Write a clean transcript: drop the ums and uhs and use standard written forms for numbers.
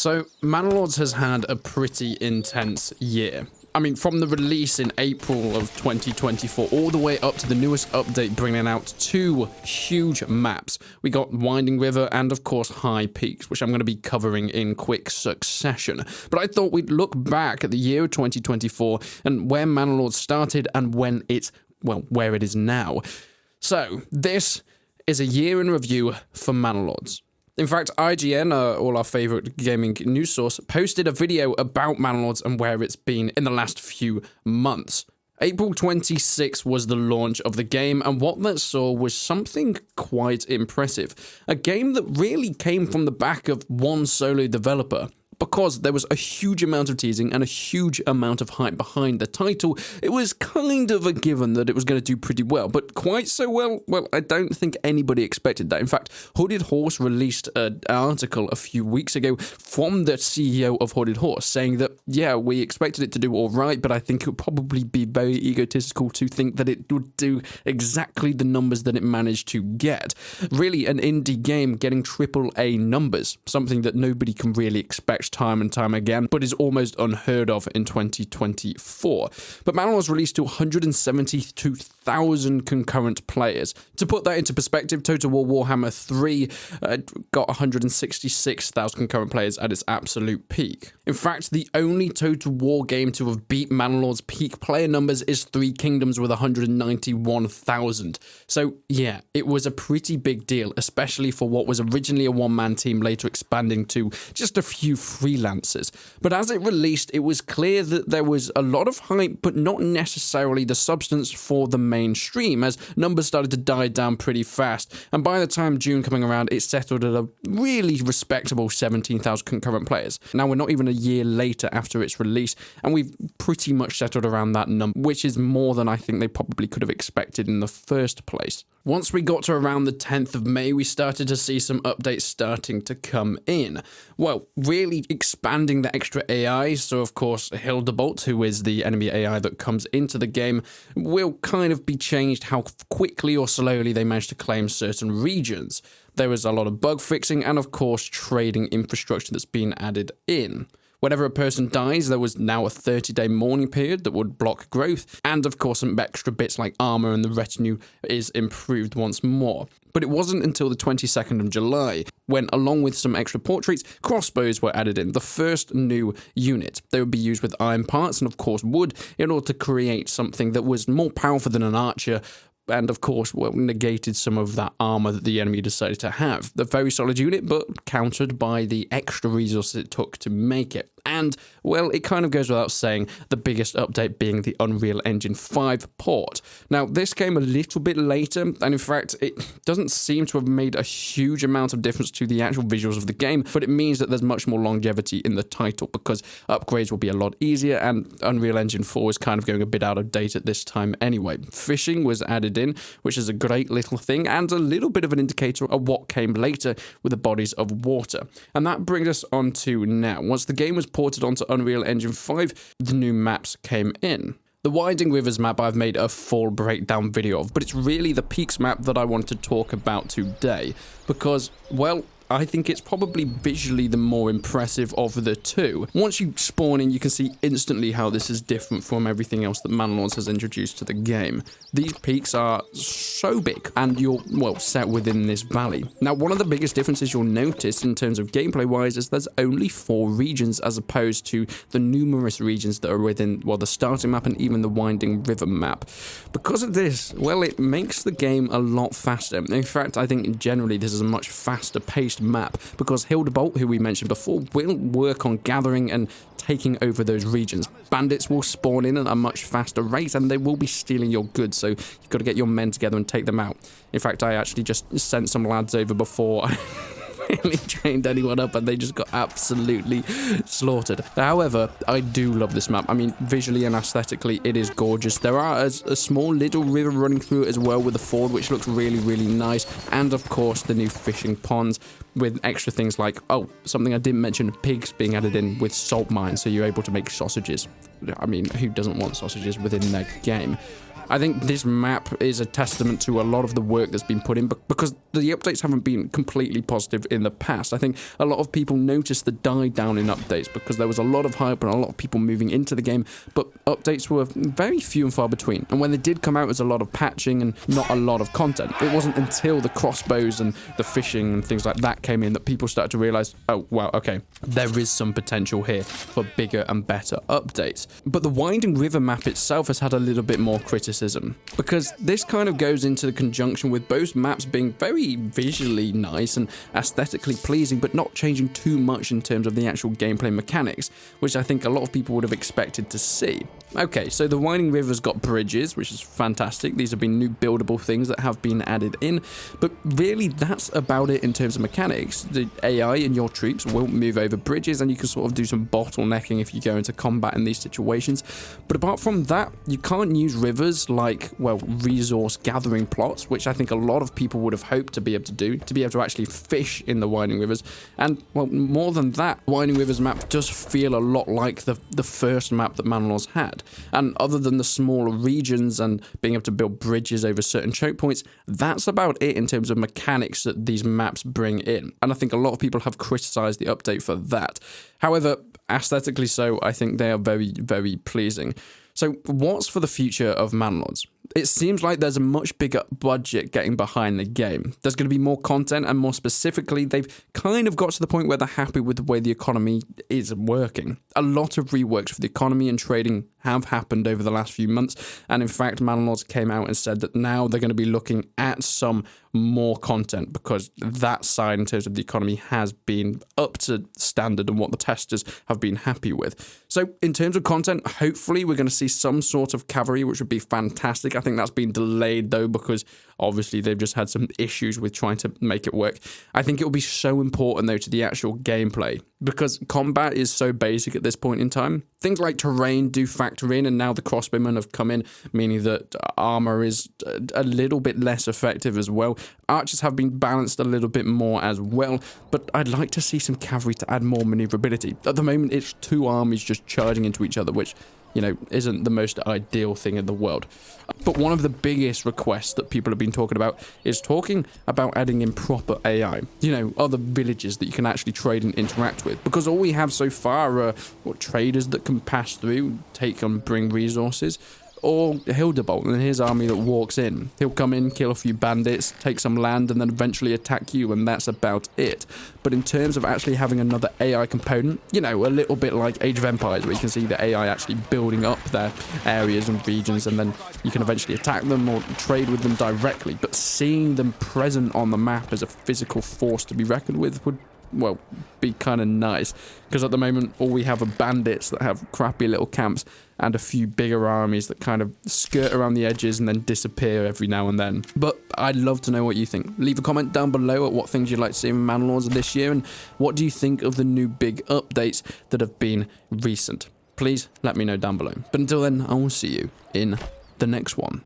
So, Manorlords has had a pretty intense year. I mean, from the release in April of 2024 all the way up to the newest update bringing out 2 huge maps. We got Winding River and, of course, High Peaks, which I'm going to be covering in quick succession. But I thought we'd look back at the year of 2024 and where Manorlords started and when it's, well, where it is now. So, this is a year in review for Manorlords. In fact, IGN, all our favourite gaming news source, posted a video about Manorlords and where it's been in the last few months. April 26 was the launch of the game, and what that saw was something quite impressive. A game that really came from the back of one solo developer. Because there was a huge amount of teasing and a huge amount of hype behind the title, it was kind of a given that it was going to do pretty well. But quite so well, I don't think anybody expected that. In fact, Hooded Horse released an article a few weeks ago from the CEO of Hooded Horse saying that, yeah, we expected it to do all right, but I think it would probably be very egotistical to think that it would do exactly the numbers that it managed to get. Really, an indie game getting AAA numbers, something that nobody can really expect time and time again, but is almost unheard of in 2024. But Manorlords released to 172,000 concurrent players. To put that into perspective, Total War Warhammer 3 got 166,000 concurrent players at its absolute peak. In fact, the only Total War game to have beat Manorlords' peak player numbers is Three Kingdoms with 191,000. So yeah, it was a pretty big deal, especially for what was originally a one-man team, later expanding to just a few freelancers. But as it released, it was clear that there was a lot of hype, but not necessarily the substance for the mainstream, as numbers started to die down pretty fast. And by the time June coming around, it settled at a really respectable 17,000 concurrent players. Now, we're not even a year later after its release, and we've pretty much settled around that number, which is more than I think they probably could have expected in the first place. Once we got to around the 10th of May, we started to see some updates starting to come in. Well, really expanding the extra AI, so of course Hildebolt, who is the enemy AI that comes into the game, will kind of be changed how quickly or slowly they manage to claim certain regions. There was a lot of bug fixing and of course trading infrastructure that's been added in. Whenever a person dies, there was now a 30-day mourning period that would block growth, and of course some extra bits like armor and the retinue is improved once more. But it wasn't until the 22nd of July when, along with some extra portraits, crossbows were added in, the first new unit. They would be used with iron parts and of course wood in order to create something that was more powerful than an archer, and of course, well, negated some of that armor that the enemy decided to have. A very solid unit, but countered by the extra resources it took to make it. And, well, it kind of goes without saying, the biggest update being the Unreal Engine 5 port. Now, this came a little bit later, and in fact, it doesn't seem to have made a huge amount of difference to the actual visuals of the game, but it means that there's much more longevity in the title, because upgrades will be a lot easier, and Unreal Engine 4 is kind of going a bit out of date at this time anyway. Fishing was added in, which is a great little thing, and a little bit of an indicator of what came later with the bodies of water. And that brings us on to now. Once the game was ported onto Unreal Engine 5, the new maps came in. The Winding Rivers map I've made a full breakdown video of, but it's really the Peaks map that I want to talk about today, because, well, I think it's probably visually the more impressive of the two. Once you spawn in, you can see instantly how this is different from everything else that Manorlords has introduced to the game. These peaks are so big, and you're, well, set within this valley. Now, one of the biggest differences you'll notice in terms of gameplay-wise is there's only 4 regions as opposed to the numerous regions that are within, well, the starting map and even the Winding River map. Because of this, well, it makes the game a lot faster. In fact, I think generally this is a much faster-paced map, because Hildebolt, who we mentioned before, will work on gathering and taking over those regions. Bandits will spawn in at a much faster rate, and they will be stealing your goods, so you've got to get your men together and take them out. In fact, I actually just sent some lads over before I really trained anyone up, and they just got absolutely slaughtered. However, I do love this map. I mean, visually and aesthetically, it is gorgeous. There are a small little river running through it as well with a ford, which looks really, really nice. And of course, the new fishing ponds with extra things like, oh, something I didn't mention, pigs being added in with salt mines, so you're able to make sausages. I mean, who doesn't want sausages within their game? I think this map is a testament to a lot of the work that's been put in, because the updates haven't been completely positive in the past. I think a lot of people noticed the die down in updates because there was a lot of hype and a lot of people moving into the game, but updates were very few and far between. And when they did come out, it was a lot of patching and not a lot of content. It wasn't until the crossbows and the fishing and things like that came in that people started to realize, oh, wow, okay, there is some potential here for bigger and better updates. But the Winding River map itself has had a little bit more criticism, because this kind of goes into the conjunction with both maps being very visually nice and aesthetically pleasing, but not changing too much in terms of the actual gameplay mechanics, which I think a lot of people would have expected to see. Okay, so the Winding River's got bridges, which is fantastic. These have been new buildable things that have been added in, but really that's about it in terms of mechanics. The AI and your troops will move over bridges, and you can sort of do some bottlenecking if you go into combat in these situations. But apart from that, you can't use rivers like, well, resource gathering plots, which I think a lot of people would have hoped to be able to do, to be able to actually fish in the Winding Rivers. And, well, more than that, Winding Rivers map does feel a lot like the first map that Manorlords had. And other than the smaller regions and being able to build bridges over certain choke points, that's about it in terms of mechanics that these maps bring in. And I think a lot of people have criticized the update for that. However, aesthetically so, I think they are very, very pleasing. So what's for the future of Manorlords? It seems like there's a much bigger budget getting behind the game. There's going to be more content, and more specifically, they've kind of got to the point where they're happy with the way the economy is working. A lot of reworks for the economy and trading have happened over the last few months, and in fact, Manorlords came out and said that now they're going to be looking at some more content, because that side in terms of the economy has been up to standard and what the testers have been happy with. So in terms of content, hopefully we're going to see some sort of cavalry, which would be fantastic. I think that's been delayed though, because obviously they've just had some issues with trying to make it work. I think it will be so important though to the actual gameplay, because combat is so basic at this point in time. Things like terrain do factor in, and now the crossbowmen have come in, meaning that armor is a little bit less effective as well. Archers have been balanced a little bit more as well, but I'd like to see some cavalry to add more maneuverability. At the moment, it's two armies just charging into each other, which, you know, isn't the most ideal thing in the world. But one of the biggest requests that people have been talking about is talking about adding in proper AI. You know, other villages that you can actually trade and interact with. Because all we have so far are traders that can pass through, take and bring resources. Or Hildebolt and his army that walks in. He'll come in, kill a few bandits, take some land, and then eventually attack you, and that's about it. But in terms of actually having another AI component, you know, a little bit like Age of Empires, where you can see the AI actually building up their areas and regions, and then you can eventually attack them or trade with them directly. But seeing them present on the map as a physical force to be reckoned with would, well, be kind of nice, because at the moment all we have are bandits that have crappy little camps and a few bigger armies that kind of skirt around the edges and then disappear every now and then. But I'd love to know what you think. Leave a comment down below at what things you'd like to see in Manorlords this year, and what do you think of the new big updates that have been recent. Please let me know down below. But until then, I will see you in the next one.